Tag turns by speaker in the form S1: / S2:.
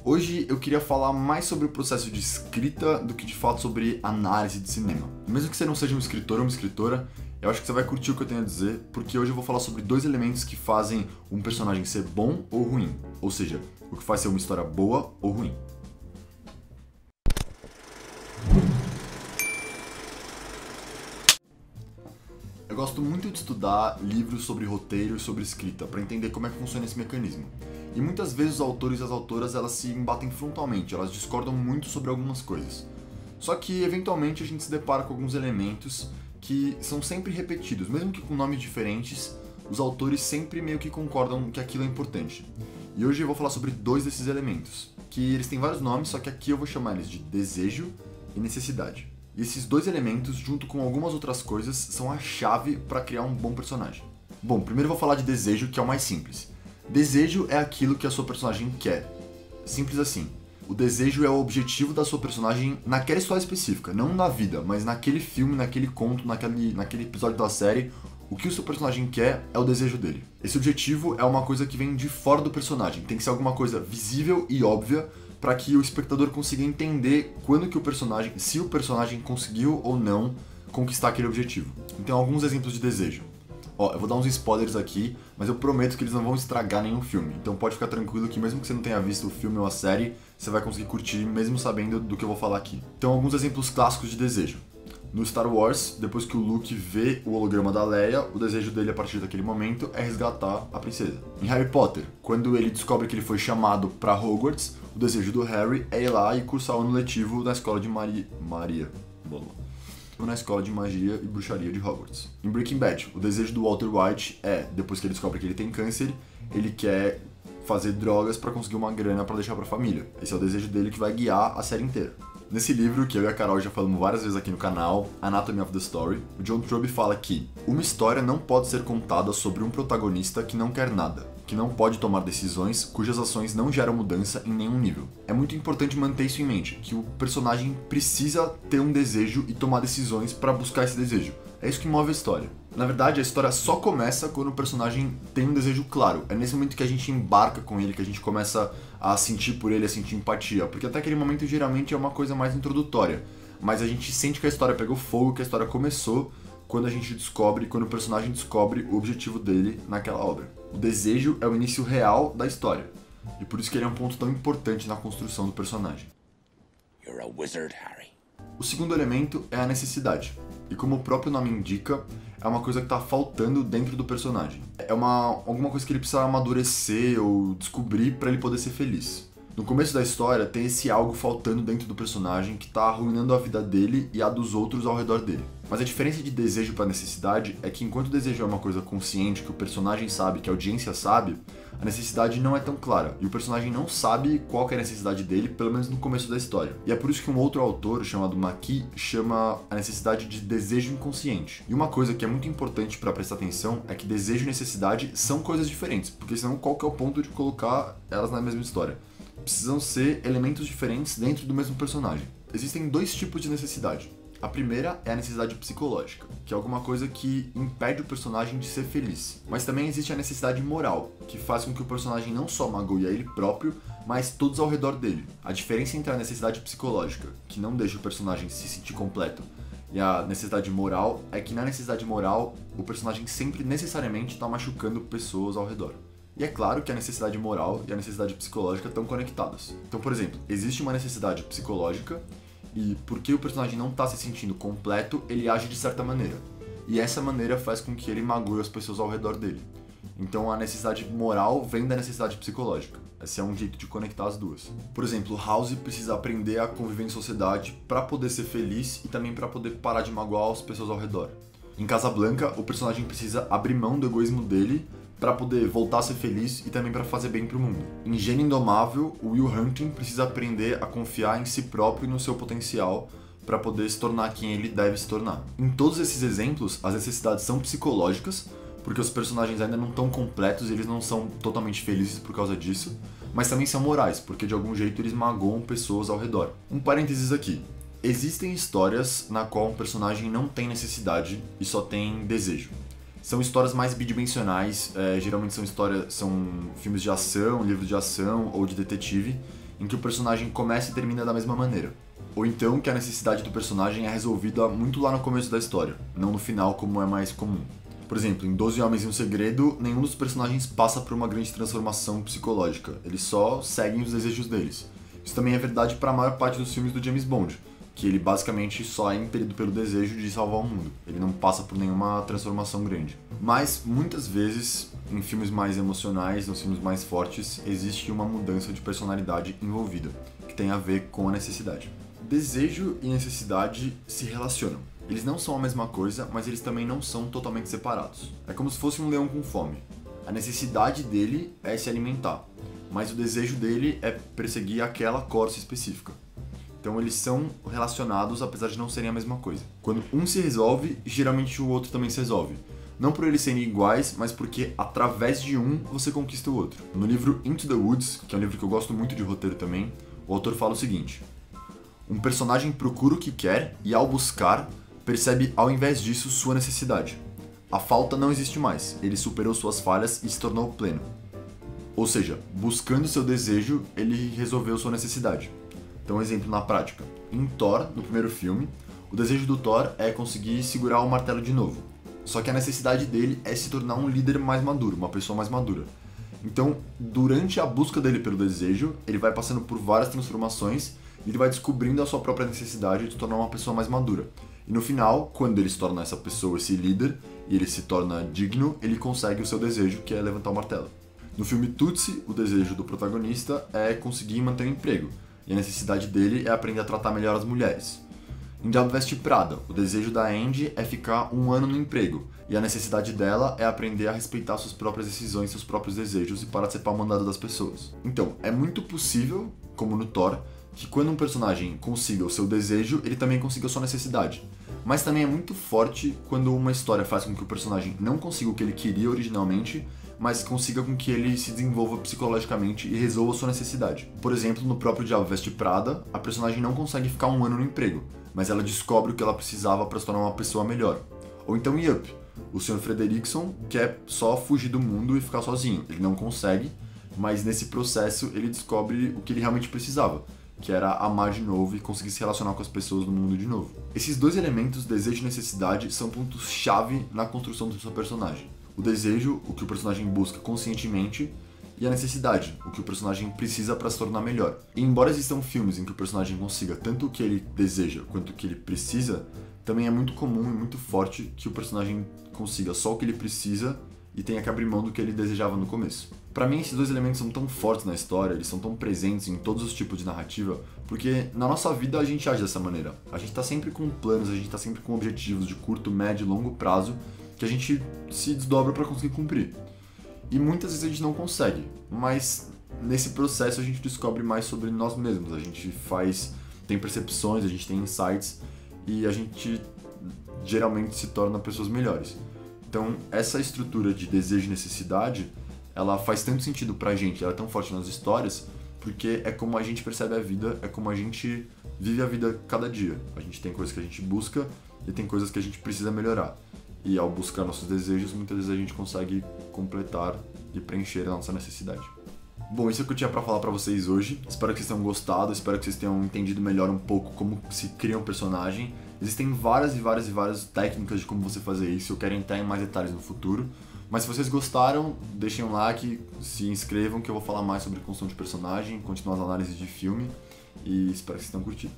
S1: Hoje eu queria falar mais sobre o processo de escrita do que de fato sobre análise de cinema. Mesmo que você não seja um escritor ou uma escritora, eu acho que você vai curtir o que eu tenho a dizer, porque hoje eu vou falar sobre dois elementos que fazem um personagem ser bom ou ruim, ou seja, o que faz ser uma história boa ou ruim. Eu gosto muito de estudar livros sobre roteiro e sobre escrita, para entender como é que funciona esse mecanismo. E muitas vezes os autores e as autoras elas se embatem frontalmente, elas discordam muito sobre algumas coisas. Só que eventualmente a gente se depara com alguns elementos que são sempre repetidos, mesmo que com nomes diferentes, os autores sempre meio que concordam que aquilo é importante. E hoje eu vou falar sobre dois desses elementos, que eles têm vários nomes, só que aqui eu vou chamar eles de desejo e necessidade. E esses dois elementos, junto com algumas outras coisas, são a chave para criar um bom personagem. Bom, primeiro eu vou falar de desejo, que é o mais simples. Desejo é aquilo que a sua personagem quer. Simples assim. O desejo é o objetivo da sua personagem naquela história específica, não na vida, mas naquele filme, naquele conto, naquele episódio da série. O que o seu personagem quer é o desejo dele. Esse objetivo é uma coisa que vem de fora do personagem. Tem que ser alguma coisa visível e óbvia para que o espectador consiga entender se o personagem conseguiu ou não conquistar aquele objetivo. Então, alguns exemplos de desejo. Eu vou dar uns spoilers aqui, mas eu prometo que eles não vão estragar nenhum filme. Então pode ficar tranquilo que mesmo que você não tenha visto o filme ou a série, você vai conseguir curtir mesmo sabendo do que eu vou falar aqui. Então, alguns exemplos clássicos de desejo. No Star Wars, depois que o Luke vê o holograma da Leia, o desejo dele a partir daquele momento é resgatar a princesa. Em Harry Potter, quando ele descobre que ele foi chamado para Hogwarts, o desejo do Harry é ir lá e cursar o ano letivo na escola de na escola de magia e bruxaria de Hogwarts. Em Breaking Bad, o desejo do Walter White é, depois que ele descobre que ele tem câncer, ele quer fazer drogas para conseguir uma grana para deixar para a família. Esse é o desejo dele que vai guiar a série inteira. Nesse livro, que eu e a Carol já falamos várias vezes aqui no canal, Anatomy of the Story, o John Truby fala que uma história não pode ser contada sobre um protagonista que não quer nada, que não pode tomar decisões, cujas ações não geram mudança em nenhum nível. É muito importante manter isso em mente, que o personagem precisa ter um desejo e tomar decisões para buscar esse desejo. É isso que move a história. Na verdade, a história só começa quando o personagem tem um desejo claro. É nesse momento que a gente embarca com ele, que a gente começa a sentir por ele, a sentir empatia. Porque até aquele momento, geralmente, é uma coisa mais introdutória. Mas a gente sente que a história pegou fogo, que a história começou quando o personagem descobre o objetivo dele naquela obra. O desejo é o início real da história. E por isso que ele é um ponto tão importante na construção do personagem.
S2: You're a wizard, Harry.
S1: O segundo elemento é a necessidade. E como o próprio nome indica, é uma coisa que está faltando dentro do personagem. É alguma coisa que ele precisa amadurecer ou descobrir para ele poder ser feliz. No começo da história, tem esse algo faltando dentro do personagem que está arruinando a vida dele e a dos outros ao redor dele. Mas a diferença de desejo para necessidade é que enquanto o desejo é uma coisa consciente, que o personagem sabe, que a audiência sabe, a necessidade não é tão clara, e o personagem não sabe qual que é a necessidade dele, pelo menos no começo da história. E é por isso que um outro autor, chamado McKee, chama a necessidade de desejo inconsciente. E uma coisa que é muito importante para prestar atenção é que desejo e necessidade são coisas diferentes, porque senão qual que é o ponto de colocar elas na mesma história? Precisam ser elementos diferentes dentro do mesmo personagem. Existem dois tipos de necessidade. A primeira é a necessidade psicológica, que é alguma coisa que impede o personagem de ser feliz. Mas também existe a necessidade moral, que faz com que o personagem não só magoe a ele próprio, mas todos ao redor dele. A diferença entre a necessidade psicológica, que não deixa o personagem se sentir completo, e a necessidade moral é que na necessidade moral, o personagem sempre necessariamente está machucando pessoas ao redor. E é claro que a necessidade moral e a necessidade psicológica estão conectadas. Então, por exemplo, existe uma necessidade psicológica e porque o personagem não está se sentindo completo, ele age de certa maneira. E essa maneira faz com que ele magoe as pessoas ao redor dele. Então a necessidade moral vem da necessidade psicológica. Esse é um jeito de conectar as duas. Por exemplo, House precisa aprender a conviver em sociedade para poder ser feliz e também para poder parar de magoar as pessoas ao redor. Em Casablanca, o personagem precisa abrir mão do egoísmo dele para poder voltar a ser feliz e também para fazer bem pro mundo. Em Gênio Indomável, o Will Hunting precisa aprender a confiar em si próprio e no seu potencial para poder se tornar quem ele deve se tornar. Em todos esses exemplos, as necessidades são psicológicas, porque os personagens ainda não estão completos e eles não são totalmente felizes por causa disso, mas também são morais, porque de algum jeito eles magoam pessoas ao redor. Um parênteses aqui. Existem histórias na qual um personagem não tem necessidade e só tem desejo. São histórias mais bidimensionais, geralmente são filmes de ação, livros de ação ou de detetive, em que o personagem começa e termina da mesma maneira. Ou então que a necessidade do personagem é resolvida muito lá no começo da história, não no final como é mais comum. Por exemplo, em 12 Homens e um Segredo, nenhum dos personagens passa por uma grande transformação psicológica, eles só seguem os desejos deles. Isso também é verdade para a maior parte dos filmes do James Bond, que ele basicamente só é impelido pelo desejo de salvar o mundo. Ele não passa por nenhuma transformação grande. Mas, muitas vezes, em filmes mais emocionais, nos filmes mais fortes, existe uma mudança de personalidade envolvida, que tem a ver com a necessidade. Desejo e necessidade se relacionam. Eles não são a mesma coisa, mas eles também não são totalmente separados. É como se fosse um leão com fome. A necessidade dele é se alimentar, mas o desejo dele é perseguir aquela corça específica. Então eles são relacionados, apesar de não serem a mesma coisa. Quando um se resolve, geralmente o outro também se resolve. Não por eles serem iguais, mas porque através de um você conquista o outro. No livro Into the Woods, que é um livro que eu gosto muito de roteiro também, o autor fala o seguinte: um personagem procura o que quer e, ao buscar, percebe ao invés disso sua necessidade. A falta não existe mais, ele superou suas falhas e se tornou pleno. Ou seja, buscando seu desejo, ele resolveu sua necessidade. Então, um exemplo na prática. Em Thor, no primeiro filme, o desejo do Thor é conseguir segurar o martelo de novo. Só que a necessidade dele é se tornar um líder mais maduro, uma pessoa mais madura. Então, durante a busca dele pelo desejo, ele vai passando por várias transformações e ele vai descobrindo a sua própria necessidade de se tornar uma pessoa mais madura. E no final, quando ele se torna essa pessoa, esse líder, e ele se torna digno, ele consegue o seu desejo, que é levantar o martelo. No filme Tootsie, o desejo do protagonista é conseguir manter o emprego. E a necessidade dele é aprender a tratar melhor as mulheres. Em Diabo Veste Prada, o desejo da Andy é ficar 1 ano no emprego, e a necessidade dela é aprender a respeitar suas próprias decisões, seus próprios desejos e participar do mandado das pessoas. Então, é muito possível, como no Thor, que quando um personagem consiga o seu desejo, ele também consiga a sua necessidade. Mas também é muito forte quando uma história faz com que o personagem não consiga o que ele queria originalmente, mas consiga com que ele se desenvolva psicologicamente e resolva sua necessidade. Por exemplo, no próprio Diabo Veste Prada, a personagem não consegue ficar 1 ano no emprego, mas ela descobre o que ela precisava para se tornar uma pessoa melhor. Ou então em Up, o Sr. Frederickson quer só fugir do mundo e ficar sozinho. Ele não consegue, mas nesse processo ele descobre o que ele realmente precisava, que era amar de novo e conseguir se relacionar com as pessoas no mundo de novo. Esses dois elementos, desejo e necessidade, são pontos-chave na construção do seu personagem. O desejo, o que o personagem busca conscientemente, e a necessidade, o que o personagem precisa para se tornar melhor. E embora existam filmes em que o personagem consiga tanto o que ele deseja quanto o que ele precisa, também é muito comum e muito forte que o personagem consiga só o que ele precisa e tenha que abrir mão do que ele desejava no começo. Para mim, esses dois elementos são tão fortes na história, eles são tão presentes em todos os tipos de narrativa, porque na nossa vida a gente age dessa maneira. A gente tá sempre com planos, a gente tá sempre com objetivos de curto, médio e longo prazo que a gente se desdobra para conseguir cumprir. E muitas vezes a gente não consegue, mas nesse processo a gente descobre mais sobre nós mesmos, a gente tem percepções, a gente tem insights e a gente geralmente se torna pessoas melhores. Então, essa estrutura de desejo e necessidade, ela faz tanto sentido pra gente, ela é tão forte nas histórias, porque é como a gente percebe a vida, é como a gente vive a vida cada dia. A gente tem coisas que a gente busca e tem coisas que a gente precisa melhorar. E ao buscar nossos desejos, muitas vezes a gente consegue completar e preencher a nossa necessidade. Bom, isso é o que eu tinha pra falar pra vocês hoje. Espero que vocês tenham gostado, espero que vocês tenham entendido melhor um pouco como se cria um personagem. Existem várias técnicas de como você fazer isso, eu quero entrar em mais detalhes no futuro. Mas se vocês gostaram, deixem um like, se inscrevam que eu vou falar mais sobre construção de personagem, continuar as análises de filme e espero que vocês tenham curtido.